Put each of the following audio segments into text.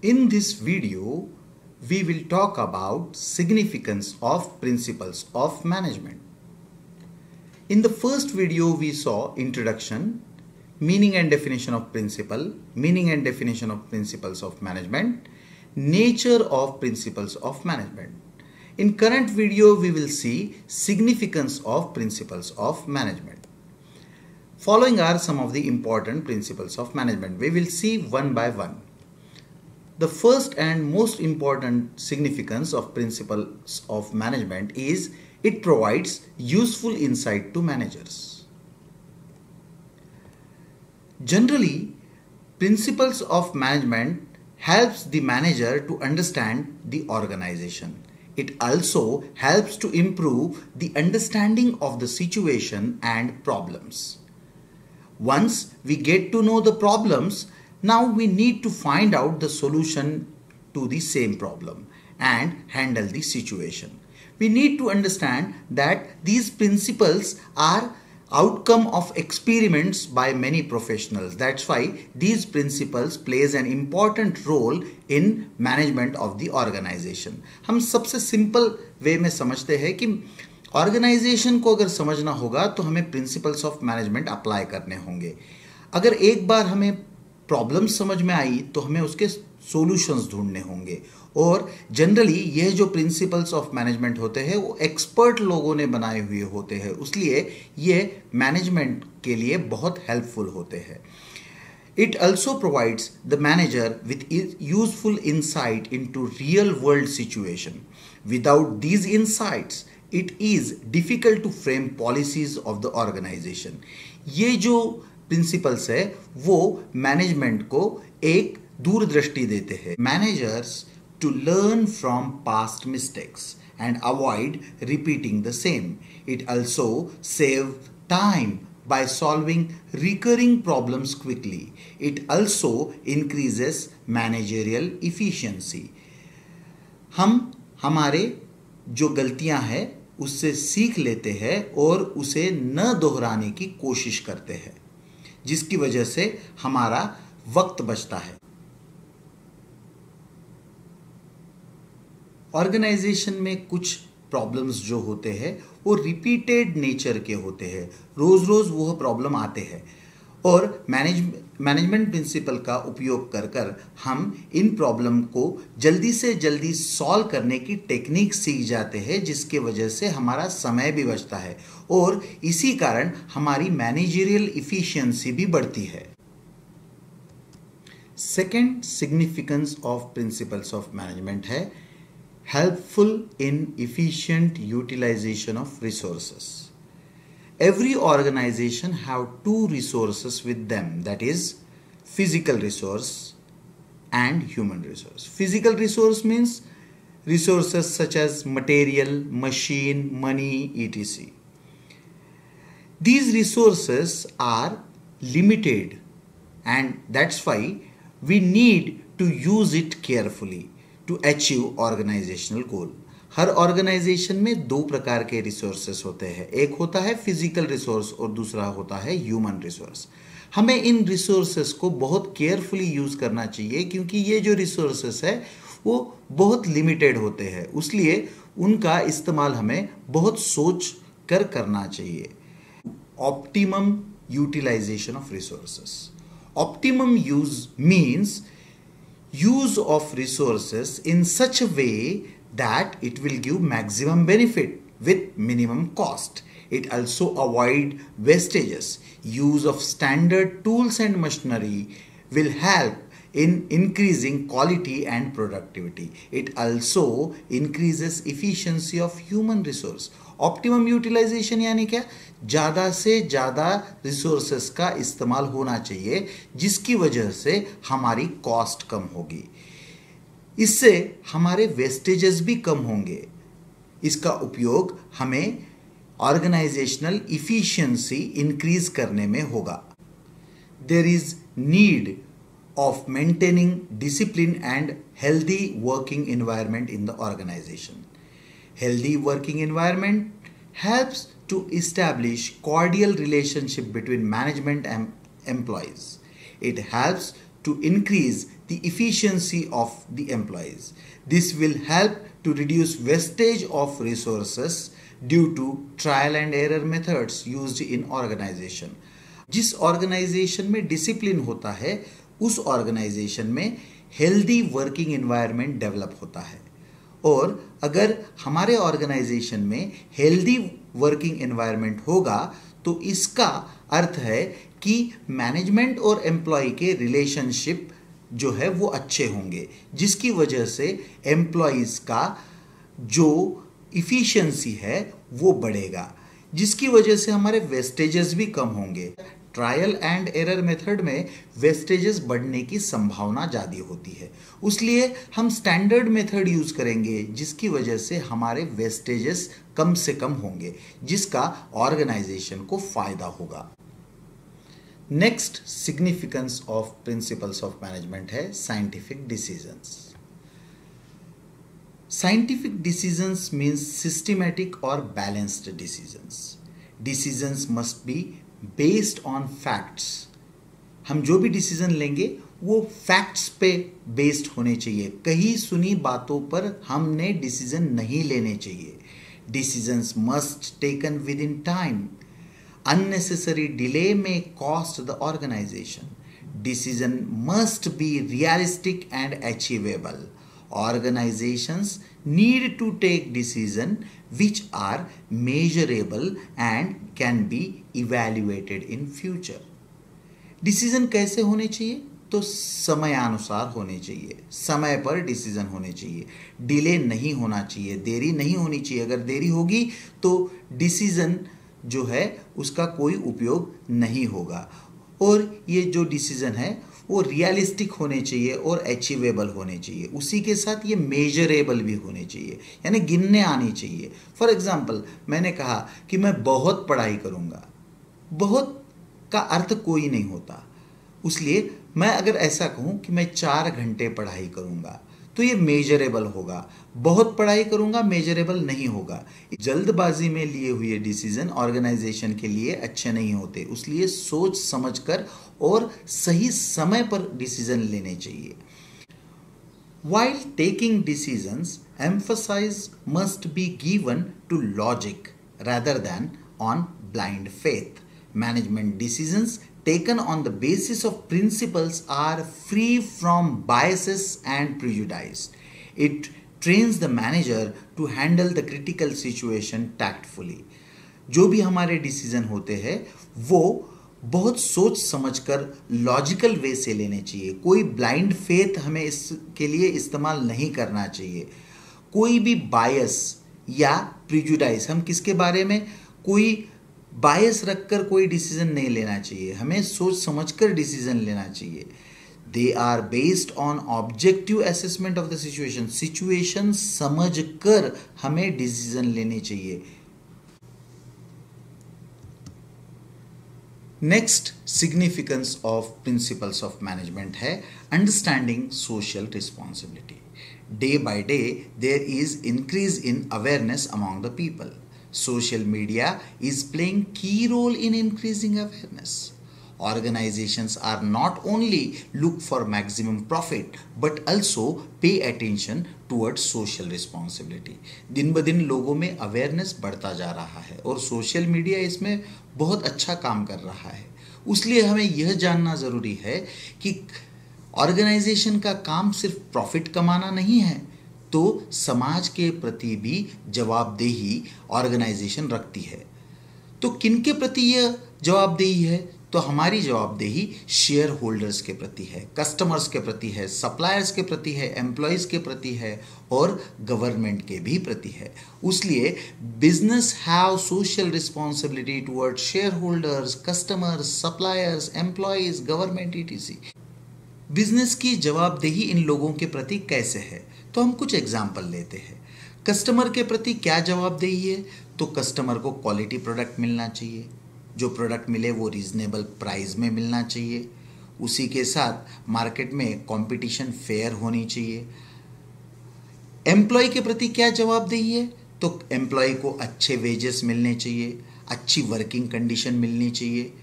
In this video, we will talk about significance of principles of management. In the first video, we saw introduction, meaning and definition of principle, meaning and definition of principles of management, nature of principles of management. In current video, we will see significance of principles of management. Following are some of the important principles of management. We will see one by one. The first and most important significance of principles of management is it provides useful insight to managers. Generally, principles of management helps the manager to understand the organization. It also helps to improve the understanding of the situation and problems. Once we get to know the problems, now we need to find out the solution to the same problem and handle the situation. We need to understand that these principles are outcome of experiments by many professionals. That's why these principles plays an important role in management of the organization. हम सबसे simple way में समझते हैं कि organisation को अगर समझना होगा तो हमें प्रिंसिपल्स ऑफ मैनेजमेंट अप्लाई करने होंगे. अगर एक बार हमें प्रॉब्लम समझ में आई तो हमें उसके सॉल्यूशंस ढूंढने होंगे. और जनरली यह जो प्रिंसिपल्स ऑफ मैनेजमेंट होते हैं वो एक्सपर्ट लोगों ने बनाए हुए होते हैं, इसलिए ये मैनेजमेंट के लिए बहुत हेल्पफुल होते हैं. It also provides the manager with useful insight into real world situation. Without these insights, it is difficult to frame policies of the organization. ये जो प्रिंसिपल्स है वो मैनेजमेंट को एक दूरदृष्टि देते हैं. Managers to learn from past mistakes and avoid repeating the same. It also saves time by solving recurring problems quickly. It also increases managerial efficiency. हम हमारे जो गलतियां हैं उससे सीख लेते हैं और उसे न दोहराने की कोशिश करते हैं, जिसकी वजह से हमारा वक्त बचता है. ऑर्गेनाइजेशन में कुछ प्रॉब्लम्स जो होते हैं वो रिपीटेड नेचर के होते हैं. रोज रोज वो प्रॉब्लम आते हैं और मैनेजमेंट प्रिंसिपल का उपयोग कर कर हम इन प्रॉब्लम को जल्दी से जल्दी सॉल्व करने की टेक्निक सीख जाते हैं, जिसके वजह से हमारा समय भी बचता है और इसी कारण हमारी मैनेजरियल इफिशिएंसी भी बढ़ती है. Second significance of principles of management है helpful in efficient utilization of resources. Every organization have two resources with them, that is physical resource and human resource. Physical resource means resources such as material, machine, money, etc. These resources are limited and that's why we need to use it carefully to achieve organizational goal. हर organization में दो प्रकार के resources होते हैं. एक होता है फिजिकल रिसोर्स और दूसरा होता है ह्यूमन रिसोर्स. हमें इन रिसोर्सेस को बहुत केयरफुली यूज करना चाहिए क्योंकि ये जो रिसोर्सेस है वो बहुत लिमिटेड होते हैं, इसलिए उनका इस्तेमाल हमें बहुत सोच कर करना चाहिए. Optimum utilization of resources. Optimum use means use of resources in such a way that it will give maximum benefit with minimum cost. It also avoid wastages. Use of standard tools and machinery will help in increasing quality and productivity. It also increases efficiency of human resource. Optimum utilization यानी क्या? ज़्यादा से ज़्यादा resources का इस्तेमाल होना चाहिए जिसकी वजह से हमारी कॉस्ट कम होगी. इससे हमारे वेस्टेजेस भी कम होंगे. इसका उपयोग हमें ऑर्गेनाइजेशनल इफिशिएंसी इंक्रीज करने में होगा. There is need of maintaining discipline and healthy working environment in the organization. Healthy working environment helps to establish cordial relationship between management and employees. It helps to increase the efficiency of the employees. This will help to reduce wastage of resources due to trial and error methods used in organization. जिस organisation में discipline होता है उस organisation में healthy working environment develop होता है, और अगर हमारे ऑर्गेनाइजेशन में हेल्दी वर्किंग एनवायरनमेंट होगा तो इसका अर्थ है कि मैनेजमेंट और एम्प्लॉय के रिलेशनशिप जो है वो अच्छे होंगे, जिसकी वजह से एम्प्लॉयज़ का जो इफ़िशियंसी है वो बढ़ेगा, जिसकी वजह से हमारे वेस्टेजेस भी कम होंगे। ट्रायल एंड एरर मेथड में वेस्टेजेस बढ़ने की संभावना ज़्यादा होती है, इसलिए हम स्टैंडर्ड मेथड यूज़ करेंगे जिसकी वजह से हमारे वेस्टेजेस कम से कम होंगे, जिसका ऑर्गेनाइजेशन को फ़ायदा होगा। Next significance of principles of management है scientific decisions. Scientific decisions means systematic or balanced decisions. Decisions must be based on facts. हम जो भी डिसीजन लेंगे वो फैक्ट्स पे बेस्ड होने चाहिए, कहीं सुनी बातों पर हमने डिसीजन नहीं लेने चाहिए। Decisions must taken within time. Unnecessary delay may cost the organization. Decision must be realistic and achievable. Organizations need to take decisions which are measurable and can be evaluated in future. Decision कैसे होने चाहिए? तो समयानुसार होने चाहिए, समय पर decision होने चाहिए, डिले नहीं होना चाहिए, देरी नहीं होनी चाहिए। अगर देरी होगी तो डिसीजन जो है उसका कोई उपयोग नहीं होगा, और ये जो डिसीजन है वो रियलिस्टिक होने चाहिए और अचीवेबल होने चाहिए। उसी के साथ ये मेजरेबल भी होने चाहिए, यानी गिनने आनी चाहिए। फॉर एग्जांपल, मैंने कहा कि मैं बहुत पढ़ाई करूँगा, बहुत का अर्थ कोई नहीं होता, इसलिए मैं अगर ऐसा कहूँ कि मैं 4 घंटे पढ़ाई करूँगा तो ये मेजरेबल होगा। बहुत पढ़ाई करूँगा मेजरेबल नहीं होगा। जल्दबाजी में लिए हुए डिसीजन ऑर्गेनाइजेशन के लिए अच्छे नहीं होते, इसलिए सोच समझकर और सही समय पर डिसीजन लेने चाहिए। While taking decisions, emphasis must be given to logic rather than on blind faith. Management decisions taken on the basis of principles are free from biases and prejudice. It trains the manager to handle the critical situation tactfully. जो भी हमारे decision होते हैं वो बहुत सोच समझकर logical वे से लेने चाहिए। कोई ब्लाइंड फेथ हमें इसके लिए इस्तेमाल नहीं करना चाहिए। कोई भी बायस या प्रिजुडाइस, हम किसके बारे में कोई बायस रखकर कोई डिसीजन नहीं लेना चाहिए, हमें सोच समझकर डिसीजन लेना चाहिए। They are based on objective assessment of the situation. Situation समझकर हमें डिसीजन लेने चाहिए। Next significance of principles of management है understanding social responsibility. Day by day there is increase in awareness among the people. Social media is playing key role in increasing awareness. Organizations are not only look for maximum profit but also pay attention towards social responsibility. दिन ब दिन लोगों में awareness बढ़ता जा रहा है और सोशल मीडिया इसमें बहुत अच्छा काम कर रहा है। इसलिए हमें यह जानना ज़रूरी है कि ऑर्गेनाइजेशन का काम सिर्फ प्रॉफिट कमाना नहीं है, तो समाज के प्रति भी जवाबदेही ऑर्गेनाइजेशन रखती है। तो किनके प्रति यह जवाबदेही है? तो हमारी जवाबदेही शेयर होल्डर्स के प्रति है, कस्टमर्स के प्रति है, सप्लायर्स के प्रति है, एम्प्लॉयज़ के प्रति है और गवर्नमेंट के भी प्रति है। इसलिए business have social responsibility toward share holders, customers, suppliers, employees, government etc. Business की जवाबदेही इन लोगों के प्रति कैसे है? तो हम कुछ एग्जाम्पल लेते हैं। कस्टमर के प्रति क्या जवाबदेही है? तो कस्टमर को क्वालिटी प्रोडक्ट मिलना चाहिए, जो प्रोडक्ट मिले वो रीजनेबल प्राइस में मिलना चाहिए। उसी के साथ मार्केट में कंपटीशन फेयर होनी चाहिए। एम्प्लॉय के प्रति क्या जवाबदेही है? तो एम्प्लॉय को अच्छे वेजेस मिलने चाहिए, अच्छी वर्किंग कंडीशन मिलनी चाहिए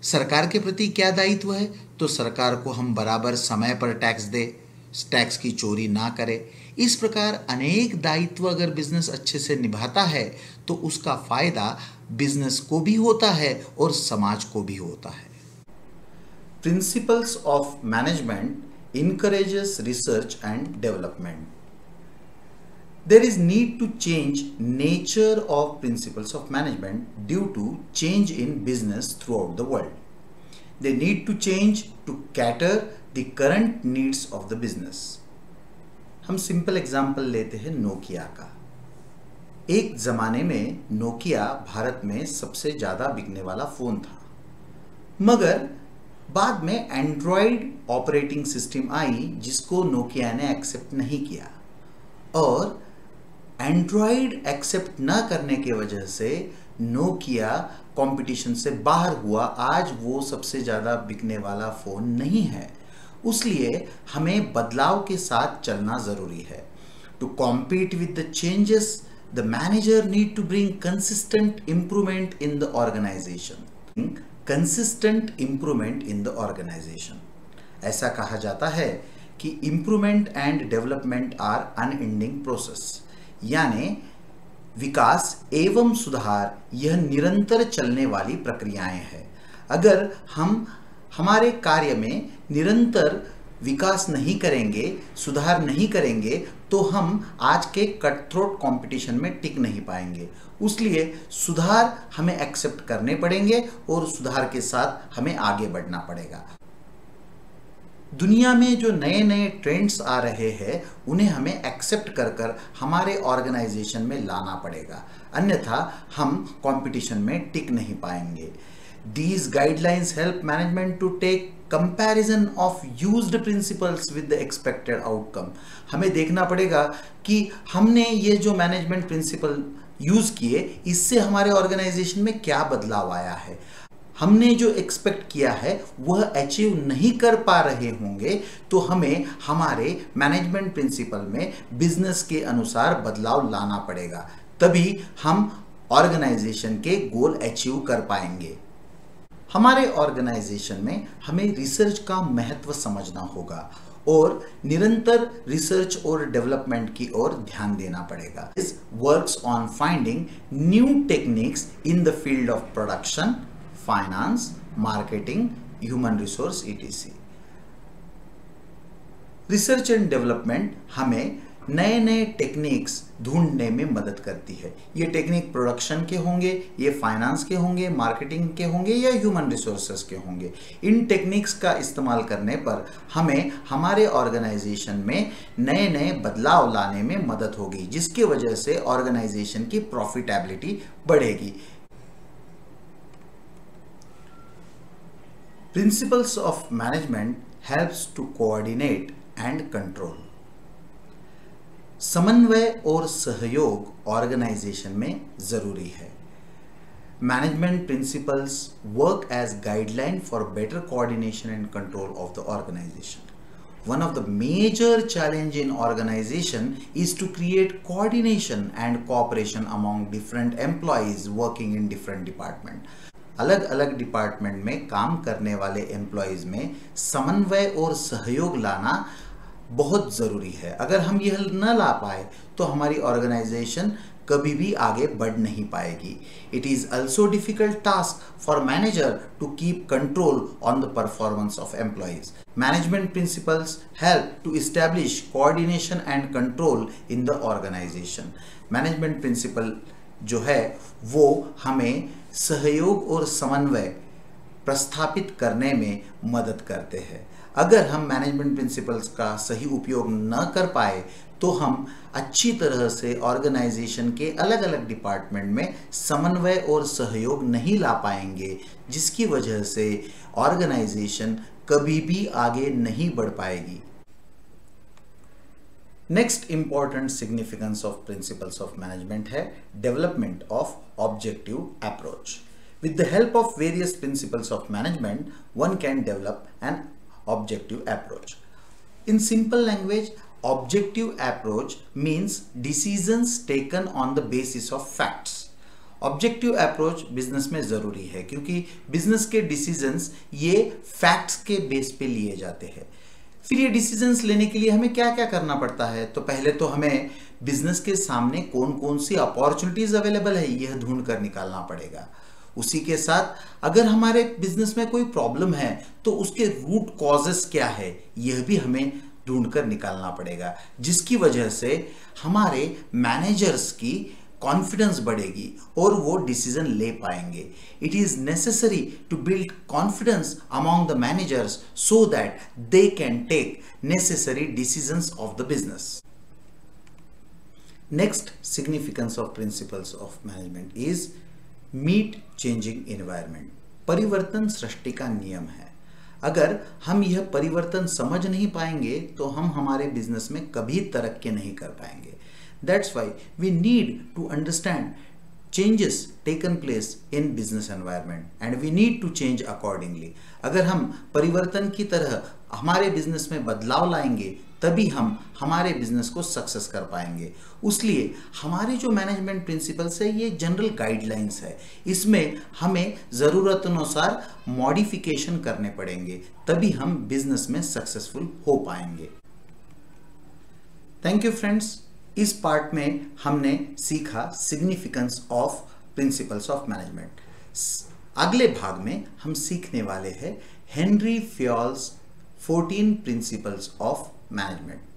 सरकार के प्रति क्या दायित्व है? तो सरकार को हम बराबर समय पर टैक्स दे, टैक्स की चोरी ना करे। इस प्रकार अनेक दायित्व अगर बिजनेस अच्छे से निभाता है तो उसका फायदा बिजनेस को भी होता है और समाज को भी होता है। Principles of management encourages research and development. There is need to change nature of principles of management due to change in business throughout the world. They need to change to cater the current needs of the business. हम simple example लेते हैं Nokia का। एक जमाने में Nokia Bharat में सबसे ज़्यादा बिकने वाला फ़ोन था, मगर बाद में एंड्रॉयड ऑपरेटिंग सिस्टम आई जिसको नोकिया ने एक्सेप्ट नहीं किया, और एंड्रॉयड एक्सेप्ट ना करने के वजह से नोकिया कंपटीशन से बाहर हुआ। आज वो सबसे ज़्यादा बिकने वाला फ़ोन नहीं है। उसलिए हमें बदलाव के साथ चलना ज़रूरी है। To compete with the changes, the manager need to bring consistent improvement in the organization. Consistent improvement in the organization. ऐसा कहा जाता है कि improvement and development are unending process, यानी विकास एवं सुधार यह निरंतर चलने वाली प्रक्रियाएं हैं। अगर हम हमारे कार्य में निरंतर विकास नहीं करेंगे, सुधार नहीं करेंगे, तो हम आज के कट थ्रोट कंपटीशन में टिक नहीं पाएंगे। उसलिए सुधार हमें एक्सेप्ट करने पड़ेंगे और सुधार के साथ हमें आगे बढ़ना पड़ेगा। दुनिया में जो नए नए ट्रेंड्स आ रहे हैं उन्हें हमें एक्सेप्ट कर कर हमारे ऑर्गेनाइजेशन में लाना पड़ेगा, अन्यथा हम कंपटीशन में टिक नहीं पाएंगे। These guidelines help management to take comparison of used principles with the expected outcome. हमें देखना पड़ेगा कि हमने ये जो मैनेजमेंट प्रिंसिपल यूज किए इससे हमारे ऑर्गेनाइजेशन में क्या बदलाव आया है। हमने जो एक्सपेक्ट किया है वह अचीव नहीं कर पा रहे होंगे, तो हमें हमारे मैनेजमेंट प्रिंसिपल में बिजनेस के अनुसार बदलाव लाना पड़ेगा, तभी हम ऑर्गेनाइजेशन के गोल अचीव कर पाएंगे। हमारे ऑर्गेनाइजेशन में हमें रिसर्च का महत्व समझना होगा और निरंतर रिसर्च और डेवलपमेंट की ओर ध्यान देना पड़ेगा। This works on finding new techniques in the field of production, finance, marketing, human resource etc. Research and development हमें नए नए टेक्निक्स ढूंढने में मदद करती है। ये टेक्निक प्रोडक्शन के होंगे, ये फाइनेंस के होंगे, मार्केटिंग के होंगे या ह्यूमन रिसोर्सेज के होंगे। इन टेक्निक्स का इस्तेमाल करने पर हमें हमारे ऑर्गेनाइजेशन में नए नए बदलाव लाने में मदद होगी, जिसकी वजह से ऑर्गेनाइजेशन की प्रॉफिटेबिलिटी बढ़ेगी। Principles of management helps to coordinate and control. समन्वय और सहयोग ऑर्गेनाइजेशन में जरूरी है। Management principles work as guideline for better coordination and control of the organization. One of the major challenge in organization is to create coordination and cooperation among different employees working in different department. अलग अलग department में काम करने वाले employees में समन्वय और सहयोग लाना बहुत ज़रूरी है। अगर हम यह न ला पाए तो हमारी ऑर्गेनाइजेशन कभी भी आगे बढ़ नहीं पाएगी। It is also difficult task for manager to keep control on the performance of employees. Management principles help to establish coordination and control in the organization. Management principle जो है वो हमें सहयोग और समन्वय प्रस्थापित करने में मदद करते हैं। अगर हम मैनेजमेंट प्रिंसिपल्स का सही उपयोग न कर पाए तो हम अच्छी तरह से ऑर्गेनाइजेशन के अलग अलग डिपार्टमेंट में समन्वय और सहयोग नहीं ला पाएंगे, जिसकी वजह से ऑर्गेनाइजेशन कभी भी आगे नहीं बढ़ पाएगी। Next important significance of principles of management है development of objective approach. With the help of various principles of management one can develop an objective approach. In simple language, objective approach means decisions taken on the basis of facts. Objective approach business में ज़रूरी है क्योंकि business के decisions ये facts के base पे लिए जाते हैं। फिर ये डिसीजंस लेने के लिए हमें क्या क्या करना पड़ता है? तो पहले तो हमें बिजनेस के सामने कौन कौन सी अपॉर्चुनिटीज अवेलेबल है यह ढूंढ कर निकालना पड़ेगा। उसी के साथ अगर हमारे बिजनेस में कोई प्रॉब्लम है तो उसके रूट कॉजेस क्या है यह भी हमें ढूंढ कर निकालना पड़ेगा, जिसकी वजह से हमारे मैनेजर्स की कॉन्फिडेंस बढ़ेगी और वो डिसीजन ले पाएंगे। It is necessary to build confidence among the managers so that they can take necessary decisions of the business. Next significance of principles of management is meet changing environment. परिवर्तन सृष्टि का नियम है। अगर हम यह परिवर्तन समझ नहीं पाएंगे तो हम हमारे बिजनेस में कभी तरक्की नहीं कर पाएंगे। That's why we need to understand changes taken place in business environment and we need to change accordingly. अगर हम परिवर्तन की तरह हमारे बिजनेस में बदलाव लाएंगे तभी हम हमारे बिजनेस को सक्सेस कर पाएंगे। उसलिए हमारे जो मैनेजमेंट प्रिंसिपल्स है ये जनरल गाइडलाइंस है, इसमें हमें ज़रूरत अनुसार मॉडिफिकेशन करने पड़ेंगे तभी हम बिजनेस में सक्सेसफुल हो पाएंगे। Thank you friends. इस पार्ट में हमने सीखा significance of principles of management. अगले भाग में हम सीखने वाले हैं हेनरी फयोल्स 14 प्रिंसिपल्स ऑफ मैनेजमेंट।